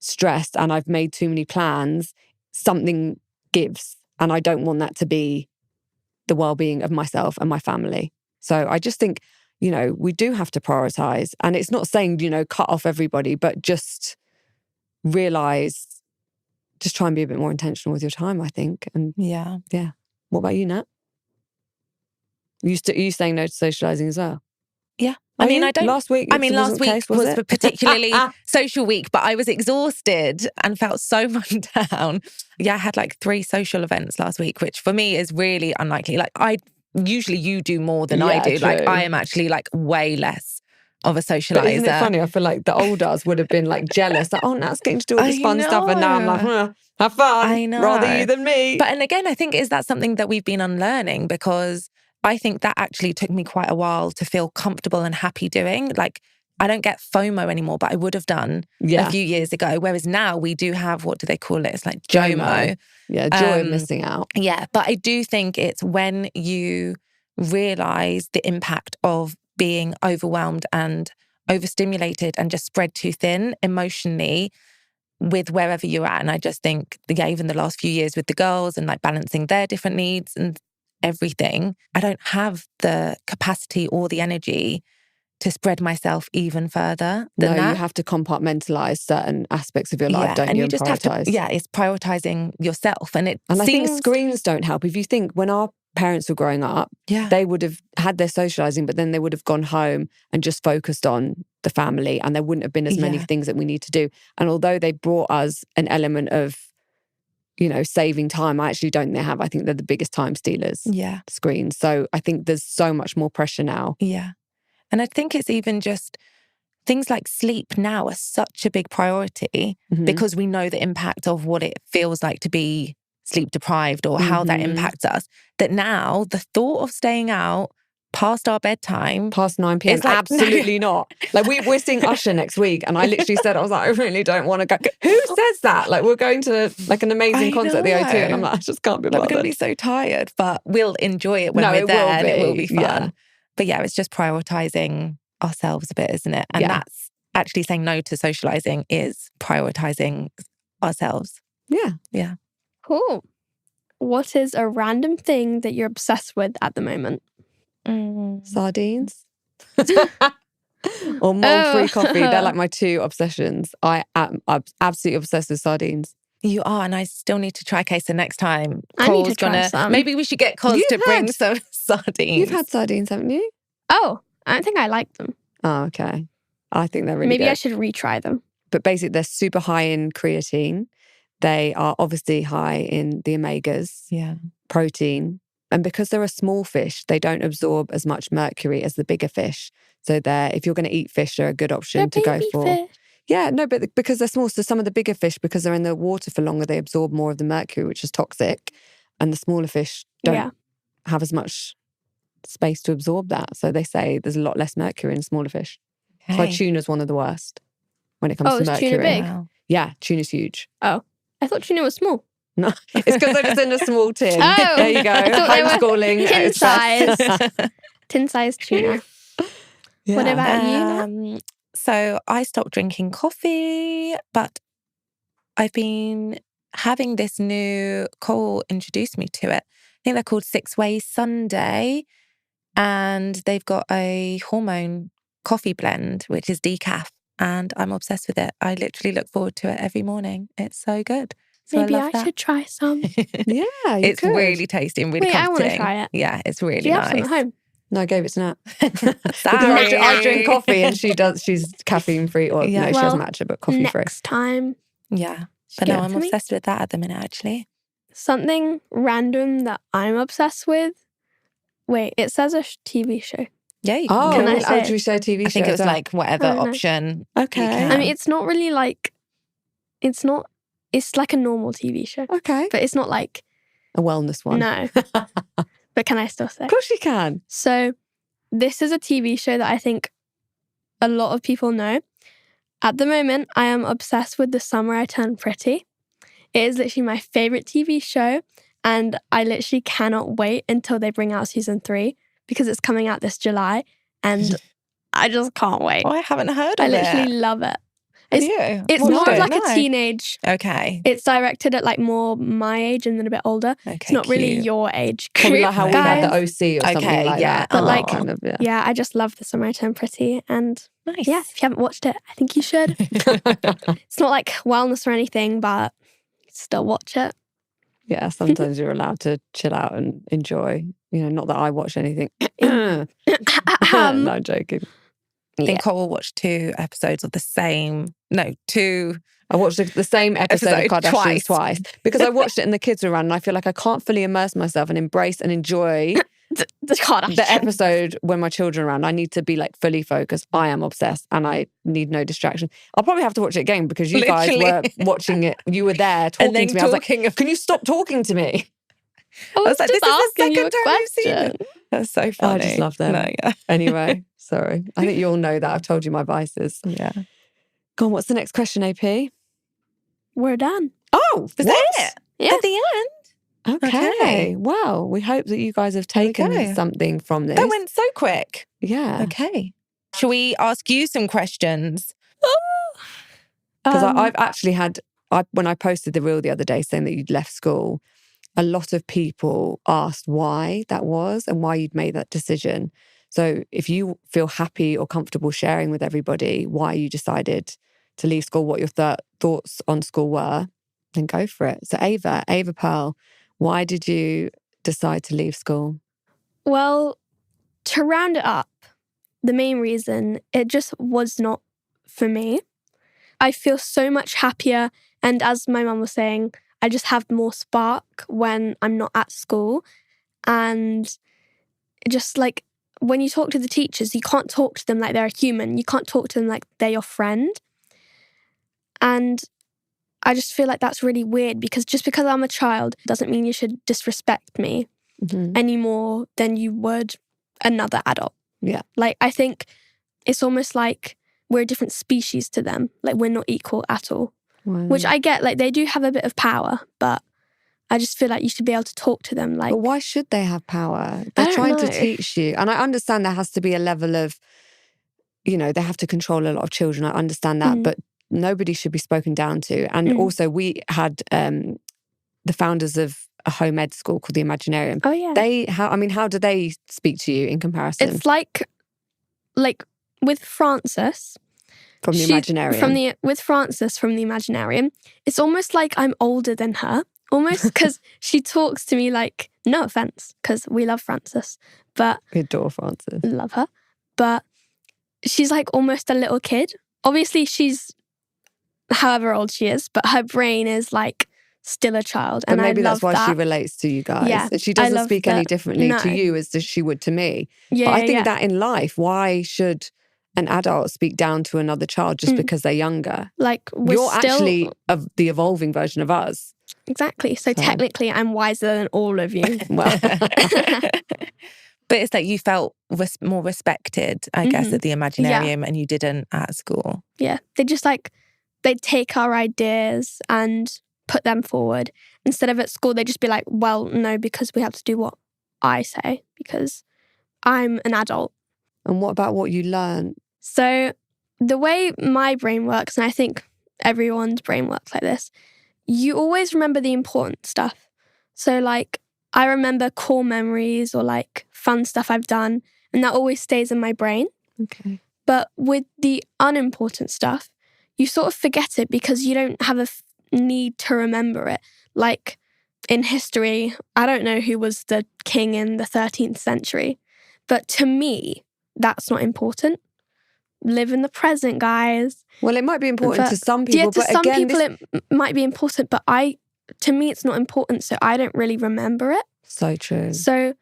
stressed and I've made too many plans, something gives. And I don't want that to be the well-being of myself and my family. So I just think, we do have to prioritise. And it's not saying, cut off everybody, but just realise, just try and be a bit more intentional with your time, I think. And yeah. What about you, Nat? Are you saying no to socialising as well? Yeah. Last week was a particularly social week, but I was exhausted and felt so run down. Yeah, I had like 3 social events last week, which for me is really unlikely. Like usually you do more than I do. True. Like I am actually like way less of a socialiser. But isn't it funny? I feel like the old us would have been like jealous. Like, oh, Nat's getting to do all this fun stuff. And now I'm like, Have fun. I know. Rather you than me. But and again, I think is that something that we've been unlearning, because I think that actually took me quite a while to feel comfortable and happy doing. Like, I don't get FOMO anymore, but I would have done a few years ago. Whereas now we do have, what do they call it? It's like JOMO. Yeah, joy of missing out. Yeah, but I do think it's when you realise the impact of being overwhelmed and overstimulated and just spread too thin emotionally with wherever you're at. And I just think, even the last few years with the girls and like balancing their different needs and everything, I don't have the capacity or the energy to spread myself even further than that. You have to compartmentalize certain aspects of your life, don't and you? You just have to, it's prioritizing yourself. And I think screens don't help. If you think when our parents were growing up, they would have had their socializing, but then they would have gone home and just focused on the family, and there wouldn't have been as many things that we need to do. And although they brought us an element of, saving time, I actually don't think they have. I think they're the biggest time stealers. Yeah. Screens. So I think there's so much more pressure now. Yeah. And I think it's even just things like sleep now are such a big priority because we know the impact of what it feels like to be sleep deprived or how that impacts us. That now the thought of staying out past our bedtime, past 9 p.m. Like, absolutely not. Like we're seeing Usher next week, and I literally said, I was like, I really don't want to go. Who says that? Like, we're going to like an amazing concert at the O2, and I'm like, I just can't be bothered. We're going to be so tired, but we'll enjoy it when we're there, and it will be fun. Yeah. But it's just prioritizing ourselves a bit, isn't it? And that's actually saying no to socializing is prioritizing ourselves. Yeah. Yeah. Cool. What is a random thing that you're obsessed with at the moment? Sardines. Or mold-free coffee. They're like my two obsessions. I'm absolutely obsessed with sardines. You are, and I still need to try queso next time. I need to try some. Maybe we should get Coles to bring some sardines. You've had sardines, haven't you? Oh, I don't think I like them. Oh, okay. I think they're really good. Maybe I should retry them. But basically, they're super high in creatine. They are obviously high in the omegas, protein. And because they're a small fish, they don't absorb as much mercury as the bigger fish. So if you're going to eat fish, they're a good option to go for. Fish. Yeah, no, but because they're small, so some of the bigger fish, because they're in the water for longer, they absorb more of the mercury, which is toxic. And the smaller fish don't have as much space to absorb that. So they say there's a lot less mercury in smaller fish. Okay. So tuna's one of the worst when it comes to mercury. Tuna big? Wow. Yeah, tuna's huge. Oh, I thought tuna was small. No, it's because they're just in a small tin. Oh, there you go. Homeschooling. Tin size. Tin size tuna. Yeah. What about you? So I stopped drinking coffee, but I've been having this new, Coral introduced me to it. I think they're called 6 Ways Sunday. And they've got a hormone coffee blend, which is decaf. And I'm obsessed with it. I literally look forward to it every morning. It's so good. So Maybe I should try some. Yeah, it's could. Really tasty and really comforting. I want to try it. Yeah, it's really Do you nice. have some at home? No, I gave it to Nat. Sorry. I drink coffee and she's caffeine free. Or no, she doesn't matcha, but coffee free. Next time. Yeah. But no, I'm obsessed with that at the minute, actually. Something random that I'm obsessed with. Wait, it says a TV show. Yeah, you can. Can I say should we say a TV show? I think it was like whatever option. Okay. I mean, it's not really like, it's like a normal TV show. Okay. But it's not like a wellness one. No. But can I still say? Of course you can. So this is a TV show that I think a lot of people know. At the moment, I am obsessed with The Summer I Turned Pretty. It is literally my favorite TV show. And I literally cannot wait until they bring out season 3 because it's coming out this July. And I just can't wait. Oh, I haven't heard of it. I literally love it. It's more of like a teenage. Okay. It's directed at like more my age and then a bit older. Okay, it's not really your age group. Probably like how we had the OC or something like that. But I just love The Summer I Turned Pretty. And if you haven't watched it, I think you should. It's not like wellness or anything, but still watch it. Yeah, sometimes you're allowed to chill out and enjoy. Not that I watch anything. No, I'm joking. I think Coral watched 2 episodes of the same. No, 2. I watched the same episode of Kardashians twice because I watched it and the kids were around, and I feel like I can't fully immerse myself and embrace and enjoy the Kardashians. the episode when my children are around, I need to be like fully focused. I am obsessed and I need no distraction. I'll probably have to watch it again because you guys were watching it. You were there talking to me. I was like, can you stop talking to me? I was like, this is the asking you second a time we've seen question. it. That's so funny. I just love them. No, yeah. Anyway, sorry. I think you all know that. I've told you my vices. Yeah. Go on, what's the next question, AP? We're done. Oh, Was that it? Yeah. At the end? Okay. Well, we hope that you guys have taken something from this. That went so quick. Yeah. Okay. Shall we ask you some questions? Because I've actually had, when I posted the reel the other day saying that you'd left school, a lot of people asked why that was and why you'd made that decision. So if you feel happy or comfortable sharing with everybody why you decided to leave school, what your thoughts on school were, then go for it. So Ava Pearl, why did you decide to leave school? Well, to round it up, the main reason, it just was not for me. I feel so much happier. And as my mum was saying, I just have more spark when I'm not at school. And just like when you talk to the teachers, you can't talk to them like they're a human. You can't talk to them like they're your friend. And I just feel like that's really weird because just because I'm a child doesn't mean you should disrespect me any more than you would another adult. Yeah. Like, I think it's almost like we're a different species to them. Like, we're not equal at all. Wow. Which I get, like, they do have a bit of power, but I just feel like you should be able to talk to them. Like, but why should they have power? They're I don't trying to know. teach you. And I understand there has to be a level of, you know, they have to control a lot of children. I understand that, but nobody should be spoken down to. And also we had the founders of a home ed school called the Imaginarium. Oh, yeah. How do they speak to you in comparison? It's like with Frances... From the Imaginarium. With Frances from the Imaginarium, it's almost like I'm older than her. Almost because she talks to me like, no offense, because we love Frances, but We adore Frances. love her. But she's like almost a little kid. Obviously, she's however old she is, but her brain is like still a child. But And maybe I love that's why that. she relates to you guys. Yeah, She I doesn't love speak any that. differently No. to you as she would to me. Yeah, But I yeah, think yeah. that in life, why should an adult speak down to another child just because they're younger? Like, we're You're still... actually the evolving version of us. Exactly. So technically, I'm wiser than all of you. Well, But it's like you felt more respected, I guess, at the Imaginarium and you didn't at school. Yeah. They just like, they'd take our ideas and put them forward. Instead of at school, they'd just be like, well, no, because we have to do what I say because I'm an adult. and what about what you learned? So the way my brain works, and I think everyone's brain works like this, you always remember the important stuff. So like, I remember core memories or like fun stuff I've done, and that always stays in my brain. Okay. But with the unimportant stuff, you sort of forget it because you don't have a need to remember it. Like in history, I don't know who was the king in the 13th century, but to me, that's not important. Live in the present, guys. Well, it might be important to some people, Yeah, to but some again, people it might be important, but to me, it's not important, so I don't really remember it. So true. So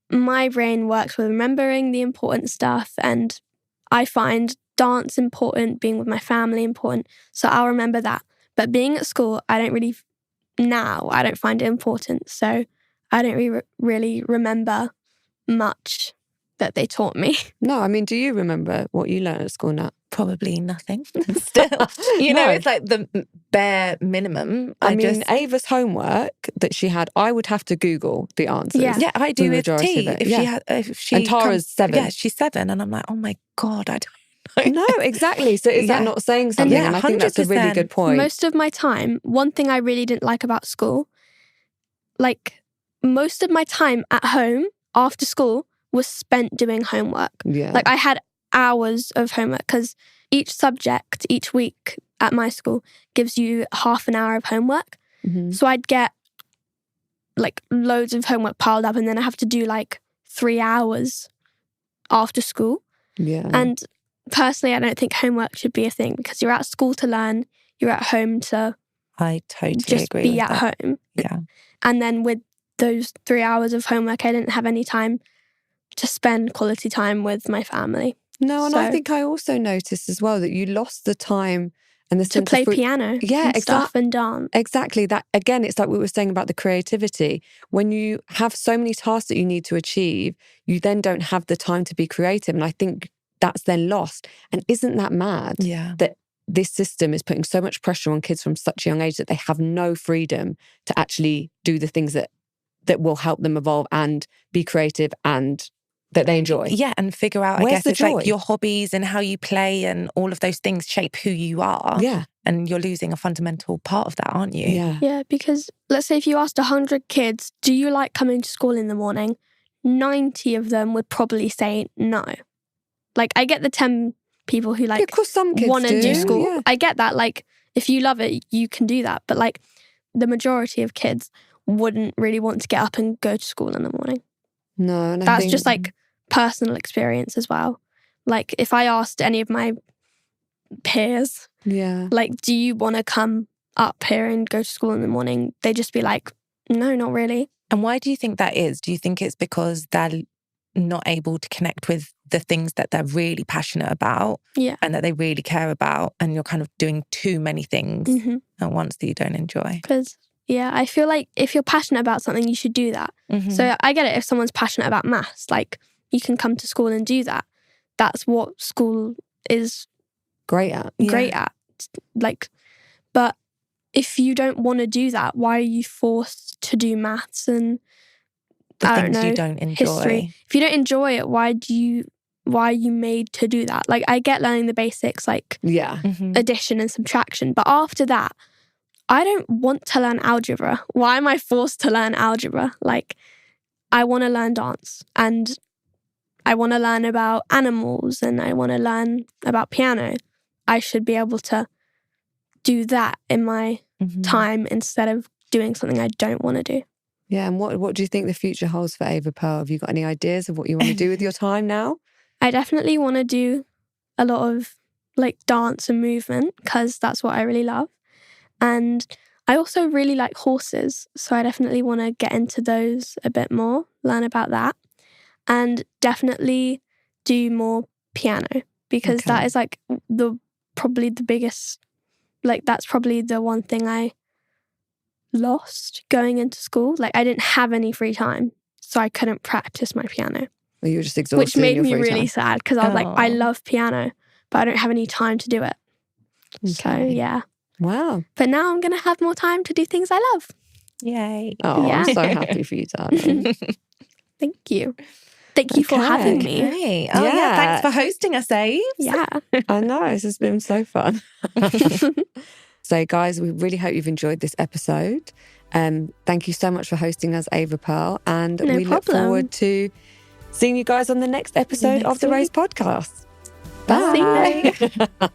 my brain works with remembering the important stuff, and I find dance important, being with my family important, so I'll remember that. But being at school, I don't find it important, so I don't really remember much that they taught me. No, I mean, do you remember what you learned at school now? Probably nothing. Still, you know, No. it's like the bare minimum. I mean, Ava's homework that she had, I would have to Google the answers. Yeah. I do the with majority tea. of it, If yeah. she And Tara's 7. Yeah, she's 7, and I'm like, oh my God, I don't know. No, exactly. So is that Yeah. not saying something? Yeah, And I think that's a really 100%. good point. Most of my time, one thing I really didn't like about school, like most of my time at home after school was spent doing homework. Yeah. Like I had hours of homework because each subject each week at my school gives you half an hour of homework. Mhm. So I'd get like loads of homework piled up, and then I have to do like 3 hours after school. Yeah. And personally, I don't think homework should be a thing because you're at school to learn, you're at home to I totally just agree be with at that. home. Yeah. And then with those 3 hours of homework, I didn't have any time to spend quality time with my family. No, and I think I also noticed as well that you lost the time and the To sense play of piano and stuff and dance. Exactly. That, again, it's like we were saying about the creativity. When you have so many tasks that you need to achieve, you then don't have the time to be creative. And I think that's then lost. And isn't that mad that this system is putting so much pressure on kids from such a young age that they have no freedom to actually do the things that will help them evolve and be creative and that they enjoy. Yeah, and figure out, Where's I guess, the it's joy? like your hobbies and how you play and all of those things shape who you are. Yeah. And you're losing a fundamental part of that, aren't you? Yeah. Yeah, because let's say if you asked 100 kids, do you like coming to school in the morning? 90 of them would probably say no. Like, I get the 10 people who like of course some kids want to do school. Yeah. I get that. Like, if you love it, you can do that. But like, the majority of kids wouldn't really want to get up and go to school in the morning. No, and That's just like personal experience as well. Like, if I asked any of my peers, like, do you want to come up here and go to school in the morning? They'd just be like, no, not really. And why do you think that is? Do you think it's because they're not able to connect with the things that they're really passionate about and that they really care about, and you're kind of doing too many things at once that you don't enjoy? Because I feel like if you're passionate about something, you should do that. So I get it if someone's passionate about maths, like, you can come to school and do that. That's what school is great at. Like, but if you don't want to do that, why are you forced to do maths and the I things don't know, you don't enjoy? history? If you don't enjoy it, why are you made to do that? Like, I get learning the basics, like addition and subtraction, but after that, I don't want to learn algebra. Why am I forced to learn algebra? Like, I want to learn dance and I want to learn about animals and I want to learn about piano. I should be able to do that in my time instead of doing something I don't want to do. Yeah, and what do you think the future holds for Ava Pearl? Have you got any ideas of what you want to do with your time now? I definitely want to do a lot of like dance and movement because that's what I really love. And I also really like horses. So I definitely want to get into those a bit more, learn about that. And definitely do more piano because that is like probably the biggest, like that's probably the one thing I lost going into school. Like, I didn't have any free time, so I couldn't practice my piano. Well, you were just exhausted. Which made in your me free really time. sad because I was like, I love piano, but I don't have any time to do it. Okay. So, yeah. Wow. But now I'm going to have more time to do things I love. Yay. Oh, I'm so happy for you, darling. Thank you. Thank you for having me. Okay. Oh, yeah. Thanks for hosting us, Ave. Yeah. I know. This has been so fun. So, guys, we really hope you've enjoyed this episode. Thank you so much for hosting us, Ava Pearl. And we look forward to seeing you guys on the next episode of the Raise podcast. Bye. See you.